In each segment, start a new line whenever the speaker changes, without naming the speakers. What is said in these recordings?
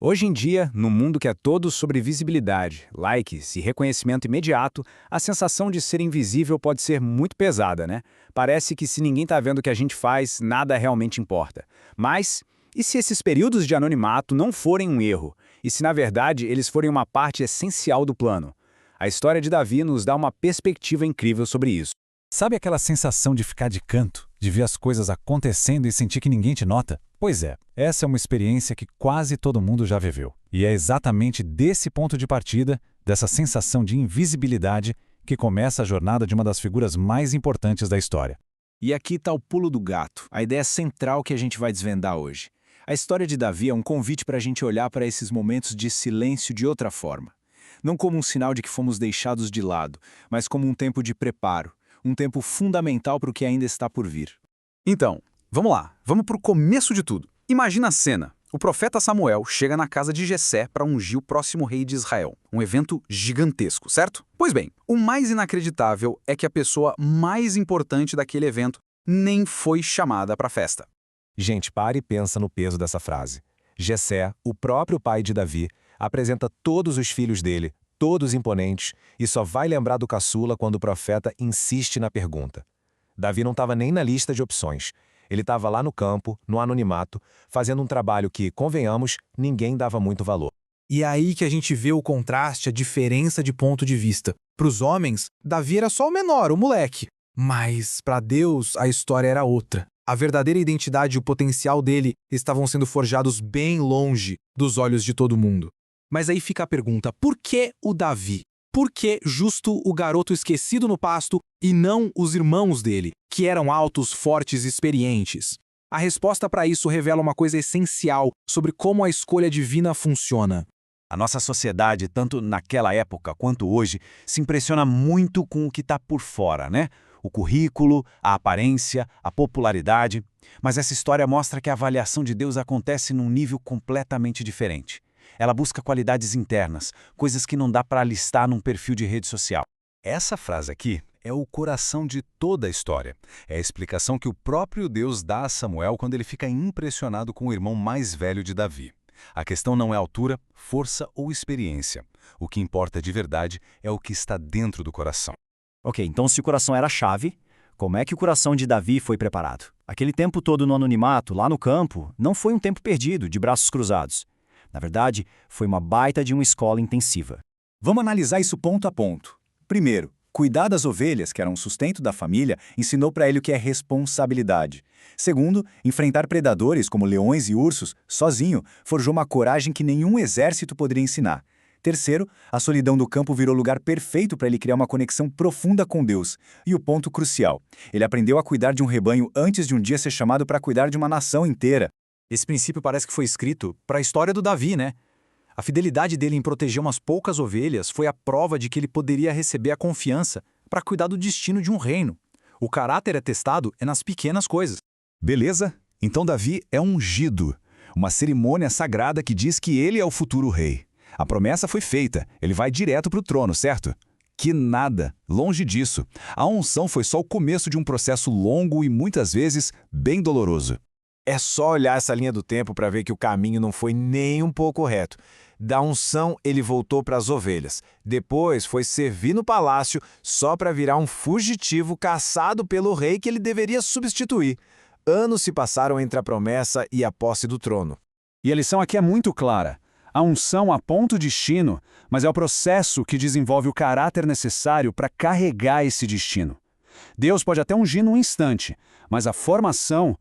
Hoje em dia, no mundo que é todo sobre visibilidade, likes e reconhecimento imediato, a sensação de ser invisível pode ser muito pesada, né? Parece que se ninguém tá vendo o que a gente faz, nada realmente importa. Mas, e se esses períodos de anonimato não forem um erro? E se, na verdade, eles forem uma parte essencial do plano? A história de Davi nos dá uma perspectiva incrível sobre isso.
Sabe aquela sensação de ficar de canto, de ver as coisas acontecendo e sentir que ninguém te nota? Pois é, essa é uma experiência que quase todo mundo já viveu. E é exatamente desse ponto de partida, dessa sensação de invisibilidade, que começa a jornada de uma das figuras mais importantes da história.
E aqui está o pulo do gato, a ideia central que a gente vai desvendar hoje. A história de Davi é um convite para a gente olhar para esses momentos de silêncio de outra forma. Não como um sinal de que fomos deixados de lado, mas como um tempo de preparo, um tempo fundamental para o que ainda está por vir.
Então, vamos lá, vamos para o começo de tudo. Imagina a cena. O profeta Samuel chega na casa de Jessé para ungir o próximo rei de Israel. Um evento gigantesco, certo? Pois bem, o mais inacreditável é que a pessoa mais importante daquele evento nem foi chamada para a festa.
Gente, pare e pensa no peso dessa frase. Jessé, o próprio pai de Davi, apresenta todos os filhos dele, todos imponentes, e só vai lembrar do caçula quando o profeta insiste na pergunta. Davi não estava nem na lista de opções. Ele estava lá no campo, no anonimato, fazendo um trabalho que, convenhamos, ninguém dava muito valor.
E é aí que a gente vê o contraste, a diferença de ponto de vista. Para os homens, Davi era só o menor, o moleque. Mas, para Deus, a história era outra. A verdadeira identidade e o potencial dele estavam sendo forjados bem longe dos olhos de todo mundo. Mas aí fica a pergunta, por que o Davi? Por que justo o garoto esquecido no pasto e não os irmãos dele, que eram altos, fortes e experientes? A resposta para isso revela uma coisa essencial sobre como a escolha divina funciona.
A nossa sociedade, tanto naquela época quanto hoje, se impressiona muito com o que está por fora, né? O currículo, a aparência, a popularidade. Mas essa história mostra que a avaliação de Deus acontece num nível completamente diferente. Ela busca qualidades internas, coisas que não dá para listar num perfil de rede social.
Essa frase aqui é o coração de toda a história. É a explicação que o próprio Deus dá a Samuel quando ele fica impressionado com o irmão mais velho de Davi. A questão não é altura, força ou experiência. O que importa de verdade é o que está dentro do coração.
Ok, então se o coração era a chave, como é que o coração de Davi foi preparado? Aquele tempo todo no anonimato, lá no campo, não foi um tempo perdido, de braços cruzados. Na verdade, foi uma baita de uma escola intensiva.
Vamos analisar isso ponto a ponto. Primeiro, cuidar das ovelhas, que eram o sustento da família, ensinou para ele o que é responsabilidade. Segundo, enfrentar predadores como leões e ursos, sozinho, forjou uma coragem que nenhum exército poderia ensinar. Terceiro, a solidão do campo virou lugar perfeito para ele criar uma conexão profunda com Deus. E o ponto crucial, ele aprendeu a cuidar de um rebanho antes de um dia ser chamado para cuidar de uma nação inteira.
Esse princípio parece que foi escrito para a história do Davi, né? A fidelidade dele em proteger umas poucas ovelhas foi a prova de que ele poderia receber a confiança para cuidar do destino de um reino. O caráter é testado nas pequenas coisas.
Beleza? Então Davi é ungido. Uma cerimônia sagrada que diz que ele é o futuro rei. A promessa foi feita, ele vai direto para o trono, certo? Que nada, longe disso. A unção foi só o começo de um processo longo e muitas vezes bem doloroso.
É só olhar essa linha do tempo para ver que o caminho não foi nem um pouco reto. Da unção, ele voltou para as ovelhas. Depois foi servir no palácio só para virar um fugitivo caçado pelo rei que ele deveria substituir. Anos se passaram entre a promessa e a posse do trono.
E a lição aqui é muito clara. A unção aponta o destino, mas é o processo que desenvolve o caráter necessário para carregar esse destino. Deus pode até ungir num instante, mas a formação...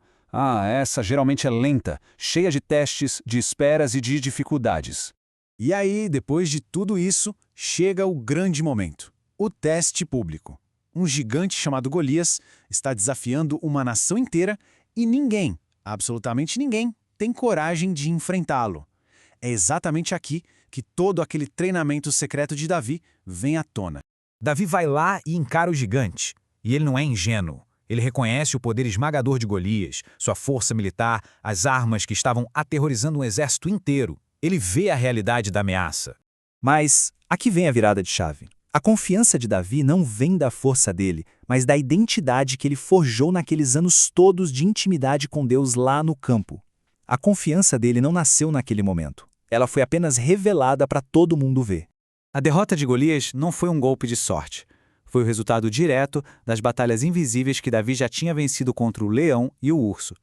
essa geralmente é lenta, cheia de testes, de esperas e de dificuldades.
E aí, depois de tudo isso, chega o grande momento. O teste público. Um gigante chamado Golias está desafiando uma nação inteira e ninguém, absolutamente ninguém, tem coragem de enfrentá-lo. É exatamente aqui que todo aquele treinamento secreto de Davi vem à tona.
Davi vai lá e encara o gigante. E ele não é ingênuo. Ele reconhece o poder esmagador de Golias, sua força militar, as armas que estavam aterrorizando um exército inteiro. Ele vê a realidade da ameaça.
Mas aqui vem a virada de chave. A confiança de Davi não vem da força dele, mas da identidade que ele forjou naqueles anos todos de intimidade com Deus lá no campo. A confiança dele não nasceu naquele momento.
Ela foi apenas revelada para todo mundo ver.
A derrota de Golias não foi um golpe de sorte. Foi o resultado direto das batalhas invisíveis que Davi já tinha vencido contra o leão e o urso.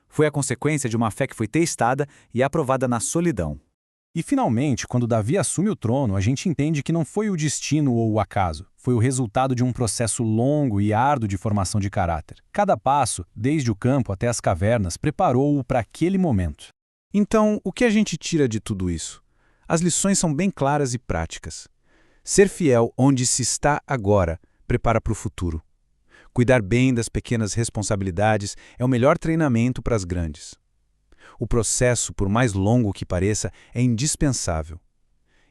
Foi a consequência de uma fé que foi testada e aprovada na solidão.
E, finalmente, quando Davi assume o trono, a gente entende que não foi o destino ou o acaso, foi o resultado de um processo longo e árduo de formação de caráter. Cada passo, desde o campo até as cavernas, preparou-o para aquele momento.
Então, o que a gente tira de tudo isso? As lições são bem claras e práticas. Ser fiel onde se está agora prepara para o futuro. Cuidar bem das pequenas responsabilidades é o melhor treinamento para as grandes. O processo, por mais longo que pareça, é indispensável.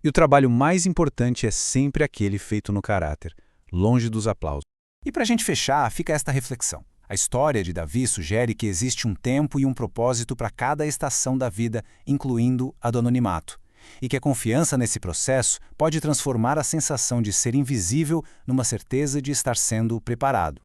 E o trabalho mais importante é sempre aquele feito no caráter, longe dos aplausos.
E para a gente fechar, fica esta reflexão. A história de Davi sugere que existe um tempo e um propósito para cada estação da vida, incluindo a do anonimato. E que a confiança nesse processo pode transformar a sensação de ser invisível numa certeza de estar sendo preparado.